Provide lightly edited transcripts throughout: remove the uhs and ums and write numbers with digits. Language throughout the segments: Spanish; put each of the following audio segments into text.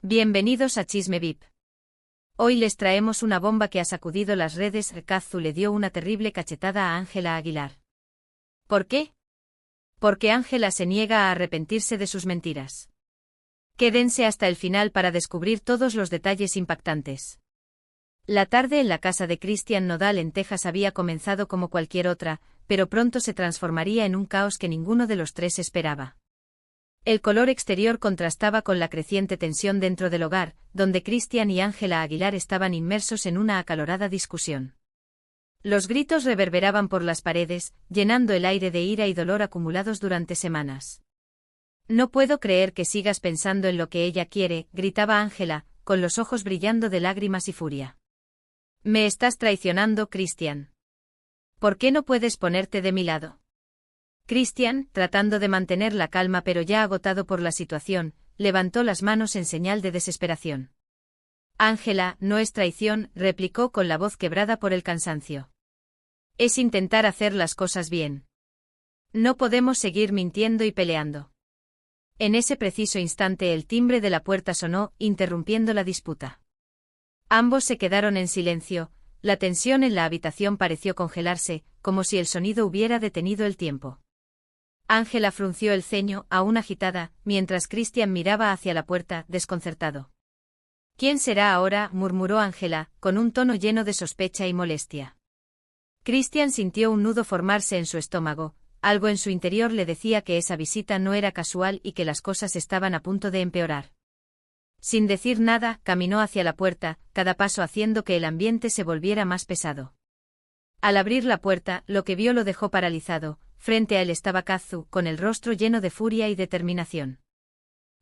Bienvenidos a Chisme VIP. Hoy les traemos una bomba que ha sacudido las redes. Kazu le dio una terrible cachetada a Ángela Aguilar. ¿Por qué? Porque Ángela se niega a arrepentirse de sus mentiras. Quédense hasta el final para descubrir todos los detalles impactantes. La tarde en la casa de Cristian Nodal en Texas había comenzado como cualquier otra, pero pronto se transformaría en un caos que ninguno de los tres esperaba. El color exterior contrastaba con la creciente tensión dentro del hogar, donde Cristian y Ángela Aguilar estaban inmersos en una acalorada discusión. Los gritos reverberaban por las paredes, llenando el aire de ira y dolor acumulados durante semanas. «No puedo creer que sigas pensando en lo que ella quiere», gritaba Ángela, con los ojos brillando de lágrimas y furia. «Me estás traicionando, Cristian. ¿Por qué no puedes ponerte de mi lado?» Cristian, tratando de mantener la calma pero ya agotado por la situación, levantó las manos en señal de desesperación. «Ángela, no es traición», replicó con la voz quebrada por el cansancio. «Es intentar hacer las cosas bien. No podemos seguir mintiendo y peleando». En ese preciso instante el timbre de la puerta sonó, interrumpiendo la disputa. Ambos se quedaron en silencio, la tensión en la habitación pareció congelarse, como si el sonido hubiera detenido el tiempo. Ángela frunció el ceño, aún agitada, mientras Cristian miraba hacia la puerta, desconcertado. «¿Quién será ahora?», murmuró Ángela, con un tono lleno de sospecha y molestia. Cristian sintió un nudo formarse en su estómago, algo en su interior le decía que esa visita no era casual y que las cosas estaban a punto de empeorar. Sin decir nada, caminó hacia la puerta, cada paso haciendo que el ambiente se volviera más pesado. Al abrir la puerta, lo que vio lo dejó paralizado. Frente a él estaba Kazu, con el rostro lleno de furia y determinación.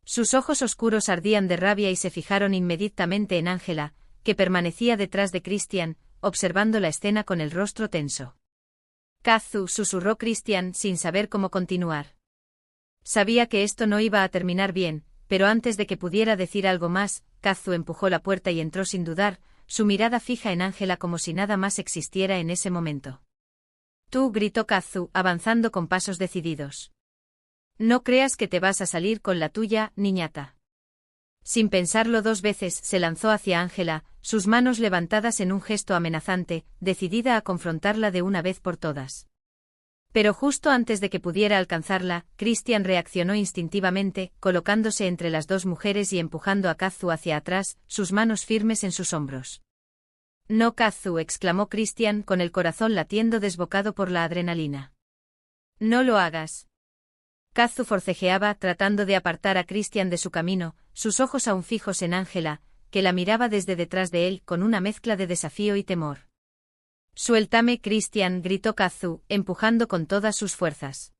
Sus ojos oscuros ardían de rabia y se fijaron inmediatamente en Ángela, que permanecía detrás de Cristian, observando la escena con el rostro tenso. «Kazu», susurró Cristian, sin saber cómo continuar. Sabía que esto no iba a terminar bien, pero antes de que pudiera decir algo más, Kazu empujó la puerta y entró sin dudar, su mirada fija en Ángela como si nada más existiera en ese momento. «Tú», gritó Kazu, avanzando con pasos decididos. «No creas que te vas a salir con la tuya, niñata». Sin pensarlo dos veces, se lanzó hacia Ángela, sus manos levantadas en un gesto amenazante, decidida a confrontarla de una vez por todas. Pero justo antes de que pudiera alcanzarla, Cristian reaccionó instintivamente, colocándose entre las dos mujeres y empujando a Kazu hacia atrás, sus manos firmes en sus hombros. «No, Kazu», exclamó Cristian con el corazón latiendo desbocado por la adrenalina. «No lo hagas». Kazu forcejeaba, tratando de apartar a Cristian de su camino, sus ojos aún fijos en Ángela, que la miraba desde detrás de él con una mezcla de desafío y temor. «Suéltame, Cristian», gritó Kazu, empujando con todas sus fuerzas.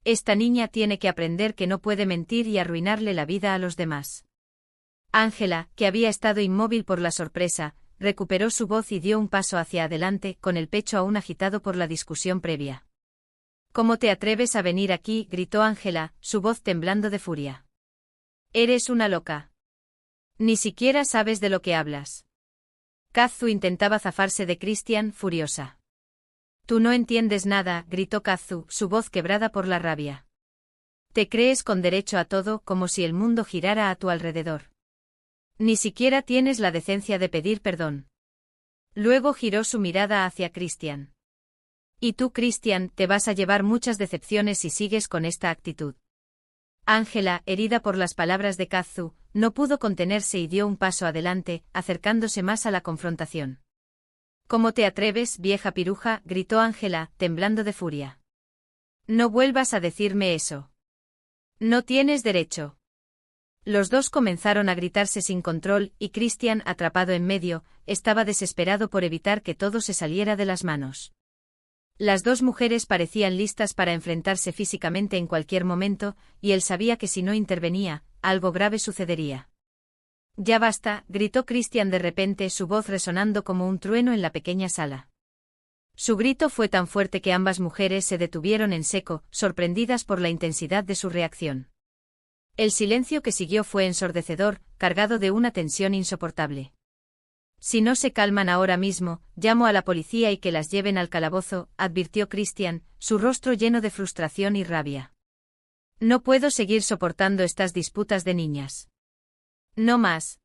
«Esta niña tiene que aprender que no puede mentir y arruinarle la vida a los demás». Ángela, que había estado inmóvil por la sorpresa, recuperó su voz y dio un paso hacia adelante, con el pecho aún agitado por la discusión previa. «¿Cómo te atreves a venir aquí?», gritó Ángela, su voz temblando de furia. «Eres una loca. Ni siquiera sabes de lo que hablas». Kazu intentaba zafarse de Cristian, furiosa. «Tú no entiendes nada», gritó Kazu, su voz quebrada por la rabia. «Te crees con derecho a todo, como si el mundo girara a tu alrededor. Ni siquiera tienes la decencia de pedir perdón». Luego giró su mirada hacia Cristian. «Y tú, Cristian, te vas a llevar muchas decepciones si sigues con esta actitud». Ángela, herida por las palabras de Kazu, no pudo contenerse y dio un paso adelante, acercándose más a la confrontación. «¿Cómo te atreves, vieja piruja?», gritó Ángela, temblando de furia. «No vuelvas a decirme eso. No tienes derecho». Los dos comenzaron a gritarse sin control y Cristian, atrapado en medio, estaba desesperado por evitar que todo se saliera de las manos. Las dos mujeres parecían listas para enfrentarse físicamente en cualquier momento, y él sabía que si no intervenía, algo grave sucedería. «Ya basta», gritó Cristian de repente, su voz resonando como un trueno en la pequeña sala. Su grito fue tan fuerte que ambas mujeres se detuvieron en seco, sorprendidas por la intensidad de su reacción. El silencio que siguió fue ensordecedor, cargado de una tensión insoportable. «Si no se calman ahora mismo, llamo a la policía y que las lleven al calabozo», advirtió Cristian, su rostro lleno de frustración y rabia. «No puedo seguir soportando estas disputas de niñas. No más.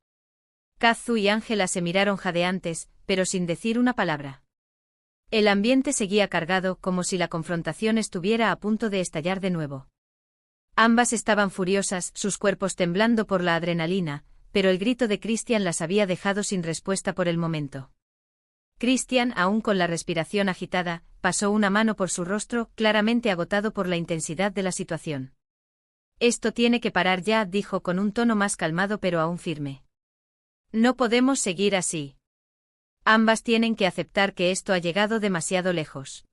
Kazu y Ángela se miraron jadeantes, pero sin decir una palabra. El ambiente seguía cargado, como si la confrontación estuviera a punto de estallar de nuevo. Ambas estaban furiosas, sus cuerpos temblando por la adrenalina, pero el grito de Christian las había dejado sin respuesta por el momento. Christian, aún con la respiración agitada, pasó una mano por su rostro, claramente agotado por la intensidad de la situación. Esto tiene que parar ya, dijo con un tono más calmado pero aún firme. No podemos seguir así. Ambas tienen que aceptar que esto ha llegado demasiado lejos.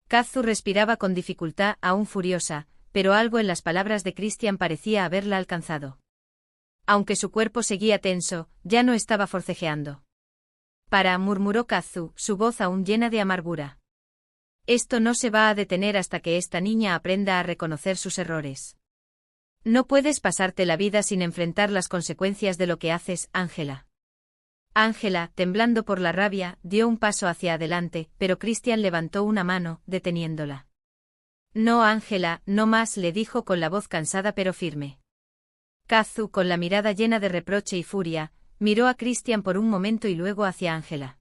Kazu respiraba con dificultad, aún furiosa, pero algo en las palabras de Christian parecía haberla alcanzado. Aunque su cuerpo seguía tenso, ya no estaba forcejeando. Murmuró Kazu, su voz aún llena de amargura. Esto no se va a detener hasta que esta niña aprenda a reconocer sus errores. No puedes pasarte la vida sin enfrentar las consecuencias de lo que haces, Ángela. Ángela, temblando por la rabia, dio un paso hacia adelante, pero Christian levantó una mano, deteniéndola. No, Ángela, no más, le dijo con la voz cansada pero firme. Kazu, con la mirada llena de reproche y furia, miró a Christian por un momento y luego hacia Ángela.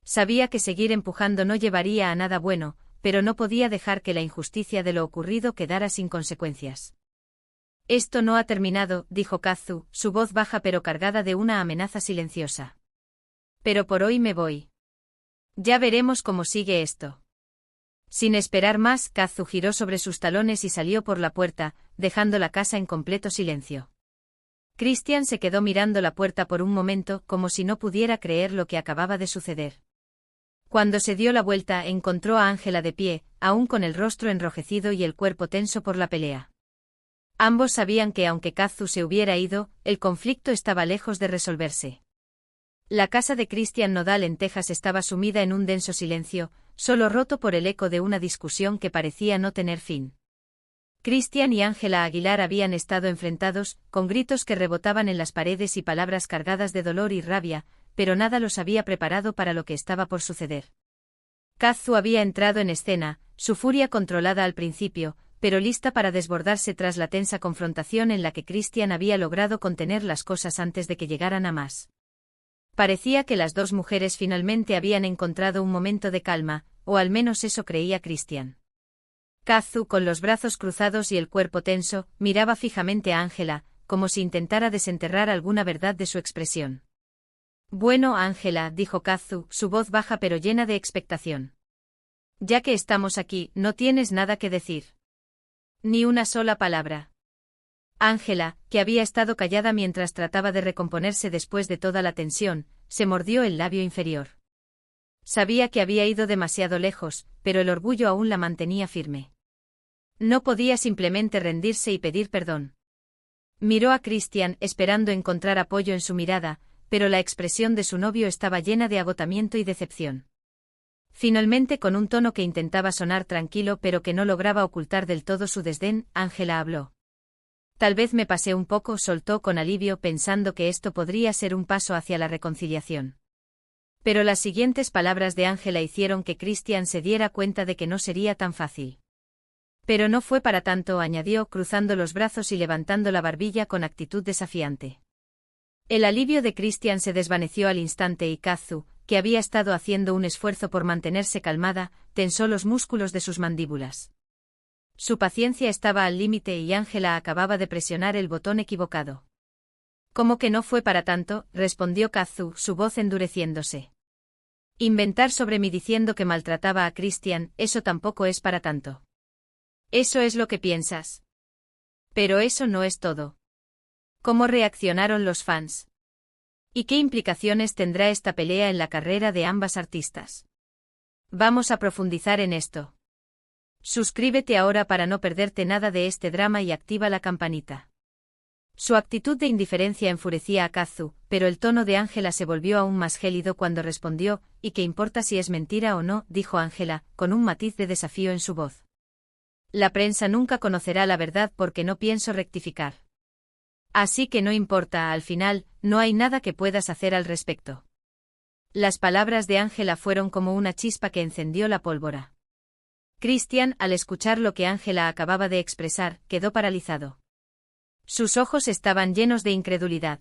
Sabía que seguir empujando no llevaría a nada bueno, pero no podía dejar que la injusticia de lo ocurrido quedara sin consecuencias. Esto no ha terminado, dijo Kazu, su voz baja pero cargada de una amenaza silenciosa. Pero por hoy me voy. Ya veremos cómo sigue esto. Sin esperar más, Kazu giró sobre sus talones y salió por la puerta, dejando la casa en completo silencio. Christian se quedó mirando la puerta por un momento, como si no pudiera creer lo que acababa de suceder. Cuando se dio la vuelta, encontró a Ángela de pie, aún con el rostro enrojecido y el cuerpo tenso por la pelea. Ambos sabían que aunque Kazu se hubiera ido, el conflicto estaba lejos de resolverse. La casa de Christian Nodal en Texas estaba sumida en un denso silencio, solo roto por el eco de una discusión que parecía no tener fin. Christian y Ángela Aguilar habían estado enfrentados, con gritos que rebotaban en las paredes y palabras cargadas de dolor y rabia, pero nada los había preparado para lo que estaba por suceder. Kazu había entrado en escena, su furia controlada al principio, pero lista para desbordarse tras la tensa confrontación en la que Christian había logrado contener las cosas antes de que llegaran a más. Parecía que las dos mujeres finalmente habían encontrado un momento de calma, o al menos eso creía Christian. Kazu, con los brazos cruzados y el cuerpo tenso, miraba fijamente a Ángela, como si intentara desenterrar alguna verdad de su expresión. Bueno, Ángela, dijo Kazu, su voz baja pero llena de expectación. Ya que estamos aquí, ¿no tienes nada que decir? Ni una sola palabra. Ángela, que había estado callada mientras trataba de recomponerse después de toda la tensión, se mordió el labio inferior. Sabía que había ido demasiado lejos, pero el orgullo aún la mantenía firme. No podía simplemente rendirse y pedir perdón. Miró a Christian, esperando encontrar apoyo en su mirada, pero la expresión de su novio estaba llena de agotamiento y decepción. Finalmente, con un tono que intentaba sonar tranquilo pero que no lograba ocultar del todo su desdén, Ángela habló. Tal vez me pasé un poco, soltó con alivio pensando que esto podría ser un paso hacia la reconciliación. Pero las siguientes palabras de Ángela hicieron que Christian se diera cuenta de que no sería tan fácil. Pero no fue para tanto, añadió, cruzando los brazos y levantando la barbilla con actitud desafiante. El alivio de Christian se desvaneció al instante y Kazu, que había estado haciendo un esfuerzo por mantenerse calmada, tensó los músculos de sus mandíbulas. Su paciencia estaba al límite y Ángela acababa de presionar el botón equivocado. ¿Cómo que no fue para tanto?, respondió Kazu, su voz endureciéndose. Inventar sobre mí diciendo que maltrataba a Christian, eso tampoco es para tanto. Eso es lo que piensas. Pero eso no es todo. ¿Cómo reaccionaron los fans? ¿Y qué implicaciones tendrá esta pelea en la carrera de ambas artistas? Vamos a profundizar en esto. Suscríbete ahora para no perderte nada de este drama y activa la campanita. Su actitud de indiferencia enfurecía a Kazu, pero el tono de Ángela se volvió aún más gélido cuando respondió, ¿y qué importa si es mentira o no?, dijo Ángela, con un matiz de desafío en su voz. La prensa nunca conocerá la verdad porque no pienso rectificar. Así que no importa, al final, no hay nada que puedas hacer al respecto. Las palabras de Ángela fueron como una chispa que encendió la pólvora. Christian, al escuchar lo que Ángela acababa de expresar, quedó paralizado. Sus ojos estaban llenos de incredulidad.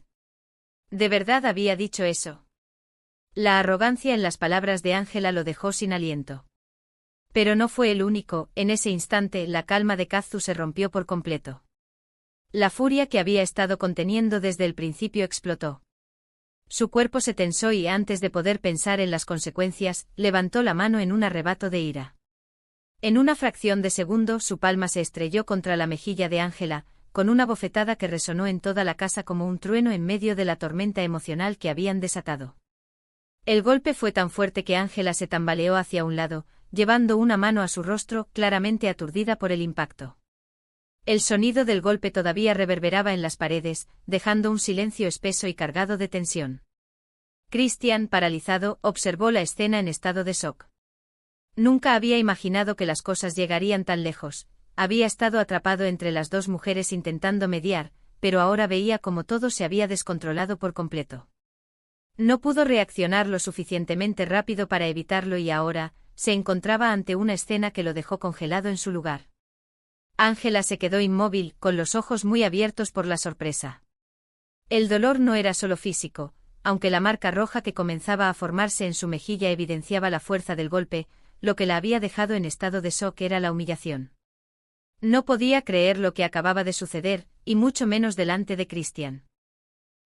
¿De verdad había dicho eso? La arrogancia en las palabras de Ángela lo dejó sin aliento. Pero no fue el único, en ese instante la calma de Kazu se rompió por completo. La furia que había estado conteniendo desde el principio explotó. Su cuerpo se tensó y antes de poder pensar en las consecuencias, levantó la mano en un arrebato de ira. En una fracción de segundo su palma se estrelló contra la mejilla de Ángela, con una bofetada que resonó en toda la casa como un trueno en medio de la tormenta emocional que habían desatado. El golpe fue tan fuerte que Ángela se tambaleó hacia un lado, llevando una mano a su rostro, claramente aturdida por el impacto. El sonido del golpe todavía reverberaba en las paredes, dejando un silencio espeso y cargado de tensión. Christian, paralizado, observó la escena en estado de shock. Nunca había imaginado que las cosas llegarían tan lejos, había estado atrapado entre las dos mujeres intentando mediar, pero ahora veía cómo todo se había descontrolado por completo. No pudo reaccionar lo suficientemente rápido para evitarlo y ahora, se encontraba ante una escena que lo dejó congelado en su lugar. Ángela se quedó inmóvil, con los ojos muy abiertos por la sorpresa. El dolor no era solo físico, aunque la marca roja que comenzaba a formarse en su mejilla evidenciaba la fuerza del golpe, lo que la había dejado en estado de shock era la humillación. No podía creer lo que acababa de suceder, y mucho menos delante de Christian.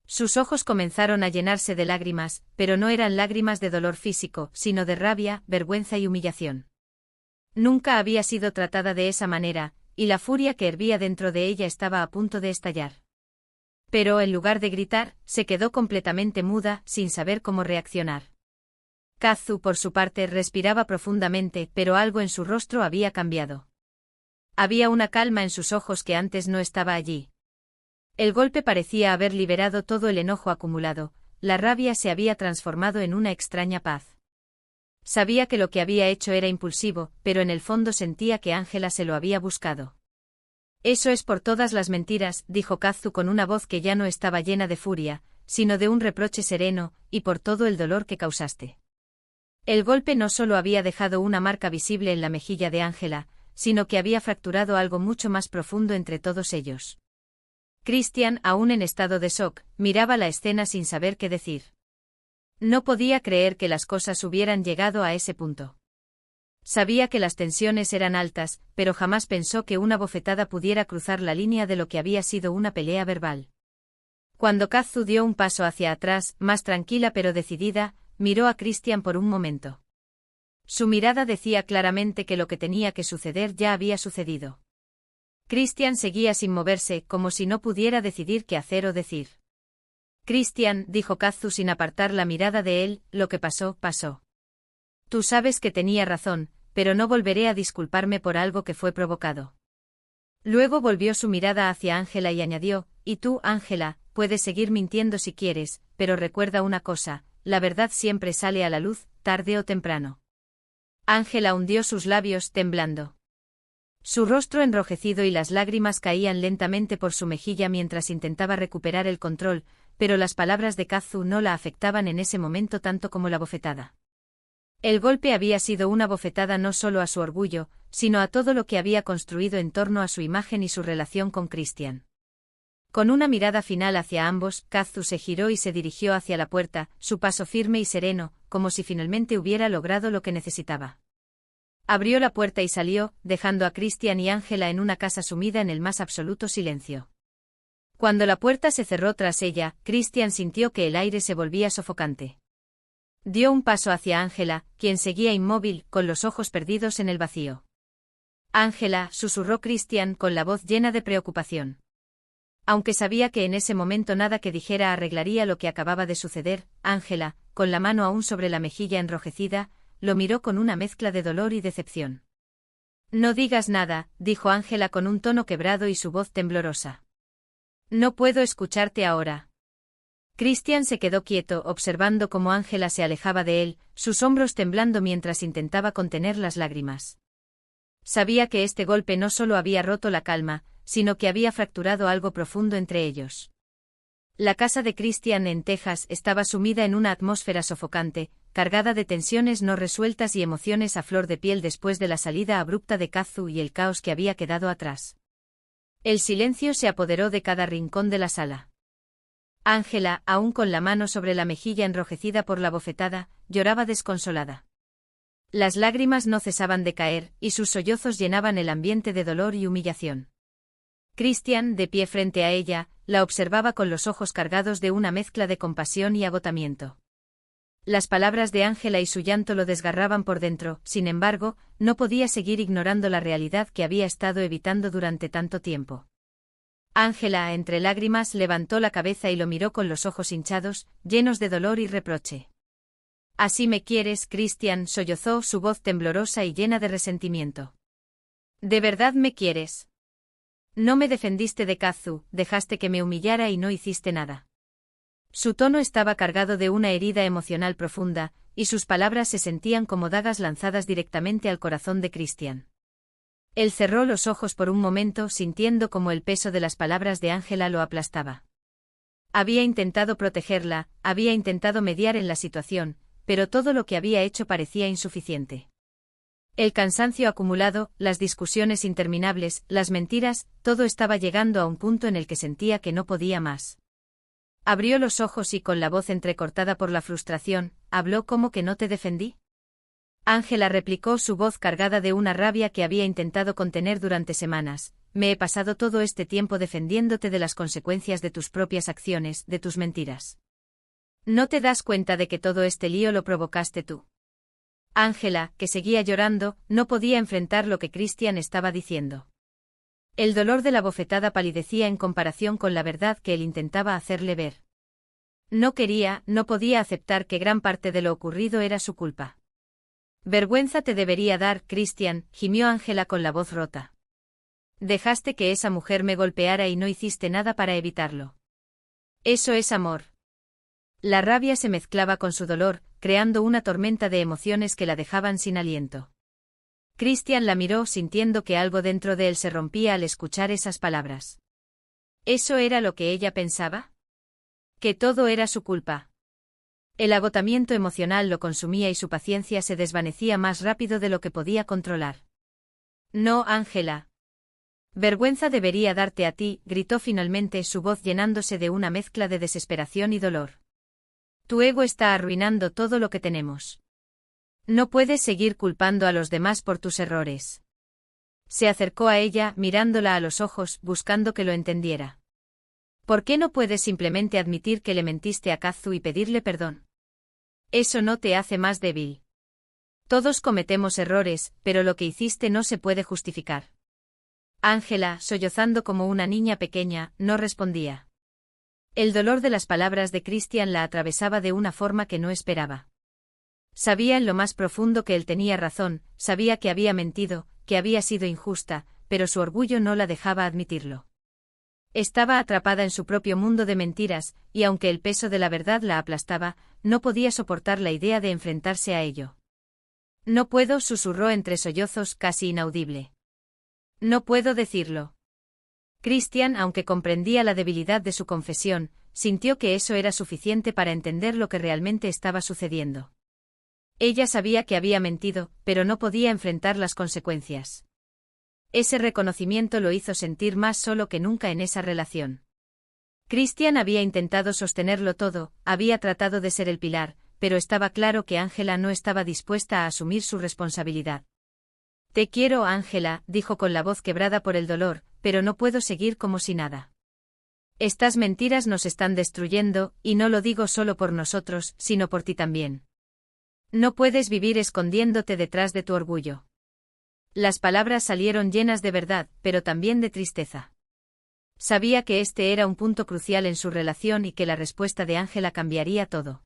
Sus ojos comenzaron a llenarse de lágrimas, pero no eran lágrimas de dolor físico, sino de rabia, vergüenza y humillación. Nunca había sido tratada de esa manera, y la furia que hervía dentro de ella estaba a punto de estallar. Pero en lugar de gritar, se quedó completamente muda, sin saber cómo reaccionar. Kazu, por su parte, respiraba profundamente, pero algo en su rostro había cambiado. Había una calma en sus ojos que antes no estaba allí. El golpe parecía haber liberado todo el enojo acumulado, la rabia se había transformado en una extraña paz. Sabía que lo que había hecho era impulsivo, pero en el fondo sentía que Ángela se lo había buscado. Eso es por todas las mentiras, dijo Kazu con una voz que ya no estaba llena de furia, sino de un reproche sereno, y por todo el dolor que causaste. El golpe no solo había dejado una marca visible en la mejilla de Ángela, sino que había fracturado algo mucho más profundo entre todos ellos. Christian, aún en estado de shock, miraba la escena sin saber qué decir. No podía creer que las cosas hubieran llegado a ese punto. Sabía que las tensiones eran altas, pero jamás pensó que una bofetada pudiera cruzar la línea de lo que había sido una pelea verbal. Cuando Kazu dio un paso hacia atrás, más tranquila pero decidida, miró a Christian por un momento. Su mirada decía claramente que lo que tenía que suceder ya había sucedido. Christian seguía sin moverse, como si no pudiera decidir qué hacer o decir. Christian, dijo Kazu sin apartar la mirada de él, lo que pasó, pasó. Tú sabes que tenía razón, pero no volveré a disculparme por algo que fue provocado. Luego volvió su mirada hacia Ángela y añadió, y tú, Ángela, puedes seguir mintiendo si quieres, pero recuerda una cosa, la verdad siempre sale a la luz, tarde o temprano. Ángela hundió sus labios, temblando. Su rostro enrojecido y las lágrimas caían lentamente por su mejilla mientras intentaba recuperar el control, pero las palabras de Kazu no la afectaban en ese momento tanto como la bofetada. El golpe había sido una bofetada no solo a su orgullo, sino a todo lo que había construido en torno a su imagen y su relación con Christian. Con una mirada final hacia ambos, Kazu se giró y se dirigió hacia la puerta, su paso firme y sereno, como si finalmente hubiera logrado lo que necesitaba. Abrió la puerta y salió, dejando a Christian y Ángela en una casa sumida en el más absoluto silencio. Cuando la puerta se cerró tras ella, Christian sintió que el aire se volvía sofocante. Dio un paso hacia Ángela, quien seguía inmóvil, con los ojos perdidos en el vacío. Ángela, susurró Christian con la voz llena de preocupación. Aunque sabía que en ese momento nada que dijera arreglaría lo que acababa de suceder, Ángela, con la mano aún sobre la mejilla enrojecida, lo miró con una mezcla de dolor y decepción. No digas nada, dijo Ángela con un tono quebrado y su voz temblorosa. No puedo escucharte ahora. Christian se quedó quieto, observando cómo Ángela se alejaba de él, sus hombros temblando mientras intentaba contener las lágrimas. Sabía que este golpe no solo había roto la calma, sino que había fracturado algo profundo entre ellos. La casa de Christian en Texas estaba sumida en una atmósfera sofocante, cargada de tensiones no resueltas y emociones a flor de piel después de la salida abrupta de Kazu y el caos que había quedado atrás. El silencio se apoderó de cada rincón de la sala. Ángela, aún con la mano sobre la mejilla enrojecida por la bofetada, lloraba desconsolada. Las lágrimas no cesaban de caer, y sus sollozos llenaban el ambiente de dolor y humillación. Christian, de pie frente a ella, la observaba con los ojos cargados de una mezcla de compasión y agotamiento. Las palabras de Ángela y su llanto lo desgarraban por dentro, sin embargo, no podía seguir ignorando la realidad que había estado evitando durante tanto tiempo. Ángela, entre lágrimas, levantó la cabeza y lo miró con los ojos hinchados, llenos de dolor y reproche. «¿Así me quieres, Christian?», sollozó, su voz temblorosa y llena de resentimiento. «¿De verdad me quieres? No me defendiste de Kazu, dejaste que me humillara y no hiciste nada». Su tono estaba cargado de una herida emocional profunda, y sus palabras se sentían como dagas lanzadas directamente al corazón de Christian. Él cerró los ojos por un momento, sintiendo como el peso de las palabras de Ángela lo aplastaba. Había intentado protegerla, había intentado mediar en la situación, pero todo lo que había hecho parecía insuficiente. El cansancio acumulado, las discusiones interminables, las mentiras, todo estaba llegando a un punto en el que sentía que no podía más. Abrió los ojos y con la voz entrecortada por la frustración, habló. «¿Cómo que no te defendí?». Ángela replicó, su voz cargada de una rabia que había intentado contener durante semanas. «Me he pasado todo este tiempo defendiéndote de las consecuencias de tus propias acciones, de tus mentiras. ¿No te das cuenta de que todo este lío lo provocaste tú?». Ángela, que seguía llorando, no podía enfrentar lo que Christian estaba diciendo. El dolor de la bofetada palidecía en comparación con la verdad que él intentaba hacerle ver. No podía aceptar que gran parte de lo ocurrido era su culpa. «Vergüenza te debería dar, Christian», gimió Ángela con la voz rota. «Dejaste que esa mujer me golpeara y no hiciste nada para evitarlo. Eso es amor». La rabia se mezclaba con su dolor, creando una tormenta de emociones que la dejaban sin aliento. Christian la miró sintiendo que algo dentro de él se rompía al escuchar esas palabras. ¿Eso era lo que ella pensaba? ¿Que todo era su culpa? El agotamiento emocional lo consumía y su paciencia se desvanecía más rápido de lo que podía controlar. «No, Ángela. Vergüenza debería darte a ti», gritó finalmente, su voz llenándose de una mezcla de desesperación y dolor. «Tu ego está arruinando todo lo que tenemos. No puedes seguir culpando a los demás por tus errores». Se acercó a ella, mirándola a los ojos, buscando que lo entendiera. «¿Por qué no puedes simplemente admitir que le mentiste a Kazu y pedirle perdón? Eso no te hace más débil. Todos cometemos errores, pero lo que hiciste no se puede justificar». Ángela, sollozando como una niña pequeña, no respondía. El dolor de las palabras de Christian la atravesaba de una forma que no esperaba. Sabía en lo más profundo que él tenía razón, sabía que había mentido, que había sido injusta, pero su orgullo no la dejaba admitirlo. Estaba atrapada en su propio mundo de mentiras, y aunque el peso de la verdad la aplastaba, no podía soportar la idea de enfrentarse a ello. «No puedo», susurró entre sollozos, casi inaudible. «No puedo decirlo». Christian, aunque comprendía la debilidad de su confesión, sintió que eso era suficiente para entender lo que realmente estaba sucediendo. Ella sabía que había mentido, pero no podía enfrentar las consecuencias. Ese reconocimiento lo hizo sentir más solo que nunca en esa relación. Christian había intentado sostenerlo todo, había tratado de ser el pilar, pero estaba claro que Ángela no estaba dispuesta a asumir su responsabilidad. «Te quiero, Ángela», dijo con la voz quebrada por el dolor, «pero no puedo seguir como si nada. Estas mentiras nos están destruyendo, y no lo digo solo por nosotros, sino por ti también. No puedes vivir escondiéndote detrás de tu orgullo». Las palabras salieron llenas de verdad, pero también de tristeza. Sabía que este era un punto crucial en su relación y que la respuesta de Ángela cambiaría todo.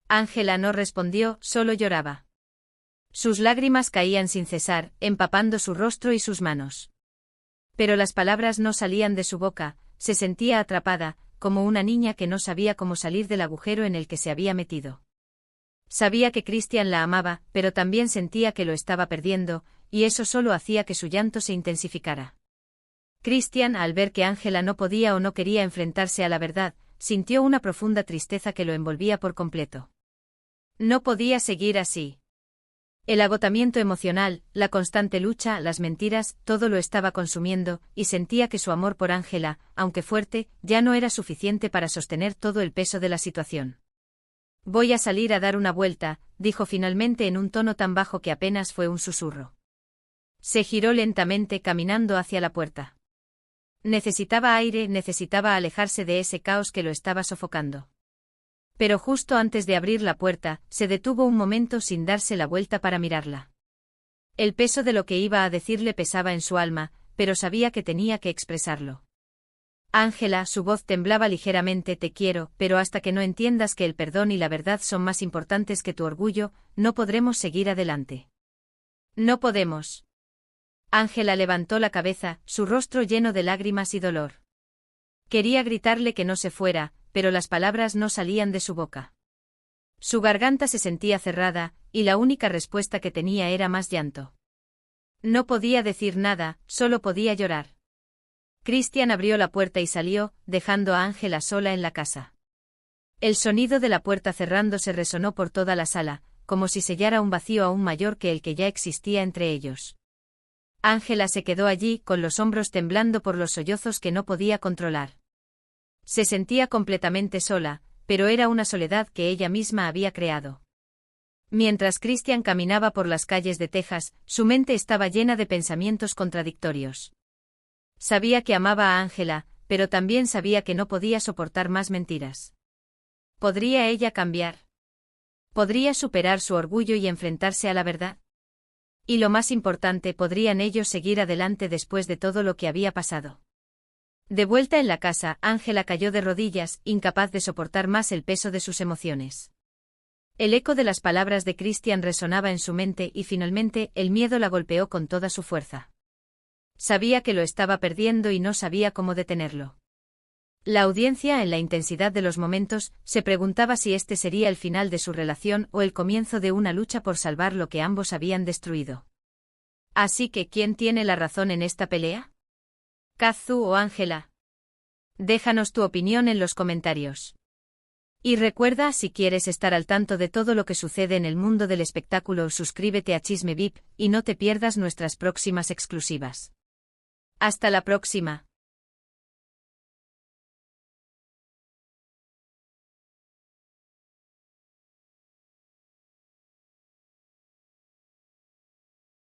Ángela no respondió, solo lloraba. Sus lágrimas caían sin cesar, empapando su rostro y sus manos. Pero las palabras no salían de su boca, se sentía atrapada, como una niña que no sabía cómo salir del agujero en el que se había metido. Sabía que Christian la amaba, pero también sentía que lo estaba perdiendo, y eso solo hacía que su llanto se intensificara. Christian, al ver que Ángela no podía o no quería enfrentarse a la verdad, sintió una profunda tristeza que lo envolvía por completo. No podía seguir así. El agotamiento emocional, la constante lucha, las mentiras, todo lo estaba consumiendo, y sentía que su amor por Ángela, aunque fuerte, ya no era suficiente para sostener todo el peso de la situación. Voy a salir a dar una vuelta, dijo finalmente en un tono tan bajo que apenas fue un susurro. Se giró lentamente caminando hacia la puerta. Necesitaba aire, necesitaba alejarse de ese caos que lo estaba sofocando. Pero justo antes de abrir la puerta, se detuvo un momento sin darse la vuelta para mirarla. El peso de lo que iba a decirle pesaba en su alma, pero sabía que tenía que expresarlo. Ángela, su voz temblaba ligeramente, te quiero, pero hasta que no entiendas que el perdón y la verdad son más importantes que tu orgullo, no podremos seguir adelante. No podemos. Ángela levantó la cabeza, su rostro lleno de lágrimas y dolor. Quería gritarle que no se fuera, pero las palabras no salían de su boca. Su garganta se sentía cerrada, y la única respuesta que tenía era más llanto. No podía decir nada, solo podía llorar. Christian abrió la puerta y salió, dejando a Ángela sola en la casa. El sonido de la puerta cerrándose resonó por toda la sala, como si sellara un vacío aún mayor que el que ya existía entre ellos. Ángela se quedó allí, con los hombros temblando por los sollozos que no podía controlar. Se sentía completamente sola, pero era una soledad que ella misma había creado. Mientras Christian caminaba por las calles de Texas, su mente estaba llena de pensamientos contradictorios. Sabía que amaba a Ángela, pero también sabía que no podía soportar más mentiras. ¿Podría ella cambiar? ¿Podría superar su orgullo y enfrentarse a la verdad? Y lo más importante, ¿podrían ellos seguir adelante después de todo lo que había pasado? De vuelta en la casa, Ángela cayó de rodillas, incapaz de soportar más el peso de sus emociones. El eco de las palabras de Christian resonaba en su mente y finalmente el miedo la golpeó con toda su fuerza. Sabía que lo estaba perdiendo y no sabía cómo detenerlo. La audiencia, en la intensidad de los momentos, se preguntaba si este sería el final de su relación o el comienzo de una lucha por salvar lo que ambos habían destruido. Así que, ¿quién tiene la razón en esta pelea? ¿Kazu o Ángela? Déjanos tu opinión en los comentarios. Y recuerda, si quieres estar al tanto de todo lo que sucede en el mundo del espectáculo, suscríbete a Chisme VIP y no te pierdas nuestras próximas exclusivas. Hasta la próxima.